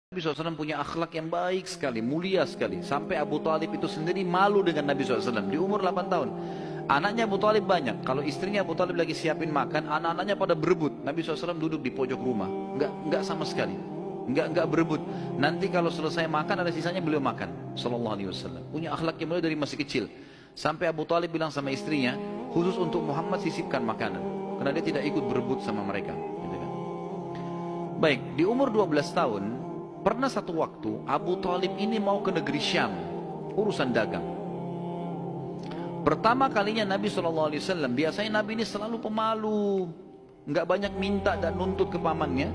Nabi SAW punya akhlak yang baik sekali, mulia sekali. Sampai Abu Talib itu sendiri malu dengan Nabi SAW di umur 8 tahun. Anaknya Abu Talib banyak. Kalau istrinya Abu Talib lagi siapin makan, anak-anaknya pada berebut. Nabi SAW duduk di pojok rumah. Enggak sama sekali. Enggak berebut. Nanti kalau selesai makan ada sisanya beliau makan. Sallallahu alaihi wasallam. Punya akhlak yang mulia dari masih kecil. Sampai Abu Talib bilang sama istrinya, khusus untuk Muhammad sisipkan makanan. Karena dia tidak ikut berebut sama mereka. Gitu kan. Baik, di umur 12 tahun, pernah satu waktu Abu Talib ini mau ke negeri Syam, urusan dagang. Pertama kalinya Nabi SAW, biasanya Nabi ini selalu pemalu, nggak banyak minta dan nuntut ke pamannya.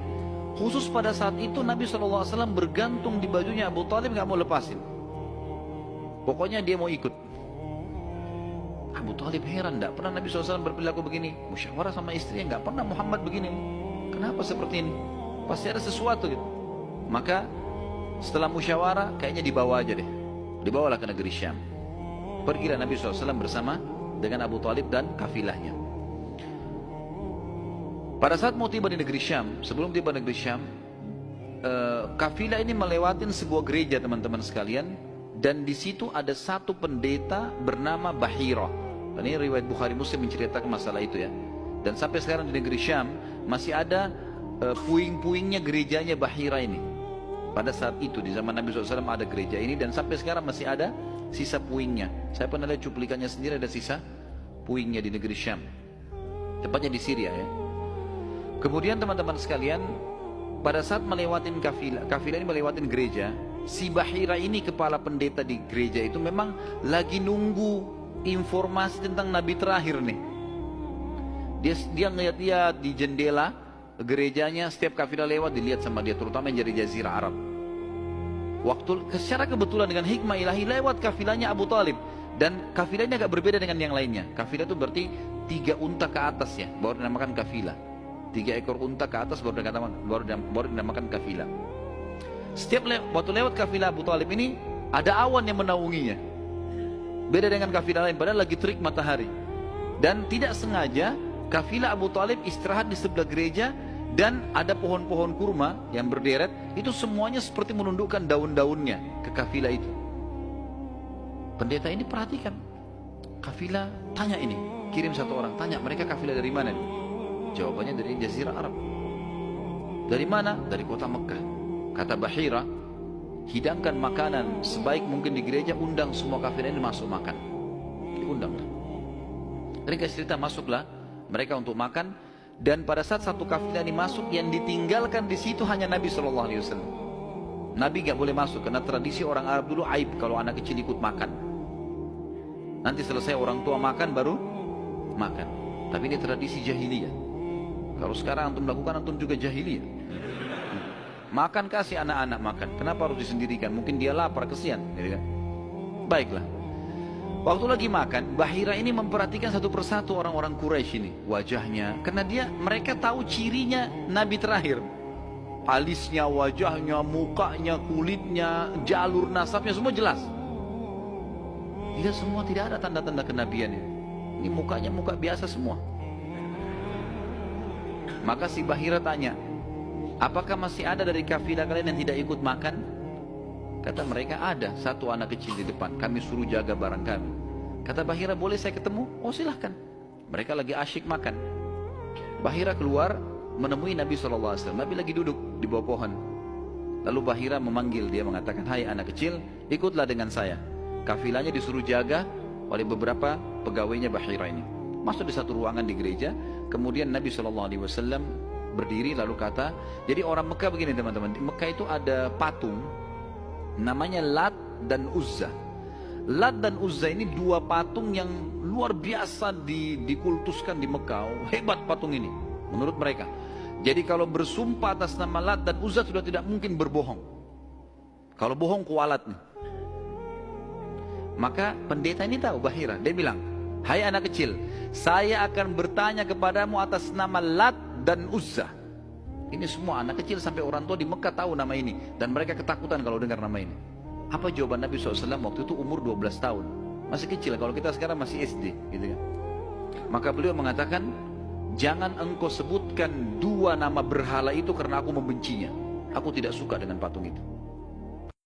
Khusus pada saat itu Nabi SAW bergantung di bajunya Abu Talib, nggak mau lepasin. Pokoknya dia mau ikut. Abu Talib heran, nggak pernah Nabi SAW berperilaku begini. Musyawarah sama istrinya, nggak pernah Muhammad begini. Kenapa seperti ini? Pasti ada sesuatu gitu. Maka setelah musyawarah kayaknya dibawa aja deh. Dibawalah ke negeri Syam. Pergilah Nabi SAW bersama dengan Abu Talib dan kafilahnya. Pada saat mau tiba di negeri Syam, sebelum tiba di negeri Syam, kafilah ini melewatin sebuah gereja teman-teman sekalian. Dan di situ ada satu pendeta bernama Bahira. Dan ini riwayat Bukhari Muslim menceritakan masalah itu ya. Dan sampai sekarang di negeri Syam masih ada puing-puingnya gerejanya Bahira ini. Pada saat itu di zaman Nabi SAW ada gereja ini dan sampai sekarang masih ada sisa puingnya. Saya pernah lihat cuplikannya sendiri, ada sisa puingnya di negeri Syam. Tepatnya di Syria ya. Kemudian teman-teman sekalian, pada saat melewatin kafilah ini melewatin gereja, si Bahira ini kepala pendeta di gereja itu memang lagi nunggu informasi tentang Nabi terakhir nih. Dia ngeliat di jendela gerejanya, setiap kafilah lewat dilihat sama dia, terutama yang dari Jazirah Arab. Secara kebetulan dengan hikmah ilahi lewat kafilahnya Abu Talib. Dan kafilahnya agak berbeda dengan yang lainnya. Kafilah itu berarti 3 unta ke atas ya, baru dinamakan kafilah. 3 ekor unta ke atas baru dinamakan kafilah. Setiap waktu lewat kafilah Abu Talib ini, ada awan yang menaunginya. Beda dengan kafilah lain, padahal lagi terik matahari. Dan tidak sengaja kafilah Abu Talib istirahat di sebelah gereja dan ada pohon-pohon kurma yang berderet, itu semuanya seperti menundukkan daun-daunnya ke kafilah itu. Pendeta ini perhatikan, kafilah tanya ini, kirim satu orang, tanya mereka kafilah dari mana nih? Jawabannya dari Jazirah Arab. Dari mana? Dari kota Mekah. Kata Bahira, hidangkan makanan sebaik mungkin di gereja, undang semua kafilah ini masuk makan. Diundanglah. Mereka cerita masuklah mereka untuk makan, dan pada saat satu kafilah ini masuk, yang ditinggalkan di situ hanya Nabi SAW. Nabi nggak boleh masuk karena tradisi orang Arab dulu aib kalau anak kecil ikut makan. Nanti selesai orang tua makan baru makan. Tapi ini tradisi jahiliyah. Kalau sekarang antum lakukan, antum juga jahiliyah. Makan, kasih anak-anak makan. Kenapa harus disendirikan? Mungkin dia lapar, kesian. Baiklah. Waktu lagi makan, Bahira ini memperhatikan satu persatu orang-orang Quraisy ini, wajahnya, karena mereka tahu cirinya Nabi terakhir. Alisnya, wajahnya, mukanya, kulitnya, jalur nasabnya, semua jelas. Tidak semua, tidak ada tanda-tanda kenabian ini. Ini mukanya muka biasa semua. Maka si Bahira tanya, apakah masih ada dari kafilah kalian yang tidak ikut makan? Kata mereka, ada satu anak kecil di depan, kami suruh jaga barang kami. Kata Bahira, boleh saya ketemu? Oh silahkan. Mereka lagi asyik makan. Bahira keluar menemui Nabi SAW. Nabi lagi duduk di bawah pohon. Lalu Bahira memanggil dia, mengatakan, hai anak kecil, ikutlah dengan saya. Kafilahnya disuruh jaga oleh beberapa pegawainya Bahira ini. Masuk di satu ruangan di gereja. Kemudian Nabi SAW berdiri lalu kata, jadi orang Mekah begini teman-teman, di Mekah itu ada patung namanya Lat dan Uzza. Lat dan Uzza ini 2 patung yang luar biasa dikultuskan di Mekah. Hebat patung ini menurut mereka. Jadi kalau bersumpah atas nama Lat dan Uzza sudah tidak mungkin berbohong. Kalau bohong kualat nih. Maka pendeta ini tahu Bahira. Dia bilang, hai anak kecil, saya akan bertanya kepadamu atas nama Lat dan Uzza. Ini semua anak kecil sampai orang tua di Mekah tahu nama ini. Dan mereka ketakutan kalau dengar nama ini. Apa jawaban Nabi SAW waktu itu? Umur 12 tahun. Masih kecil, kalau kita sekarang masih SD gitu kan. Maka beliau mengatakan, jangan engkau sebutkan 2 nama berhala itu karena aku membencinya. aku tidak suka dengan patung itu.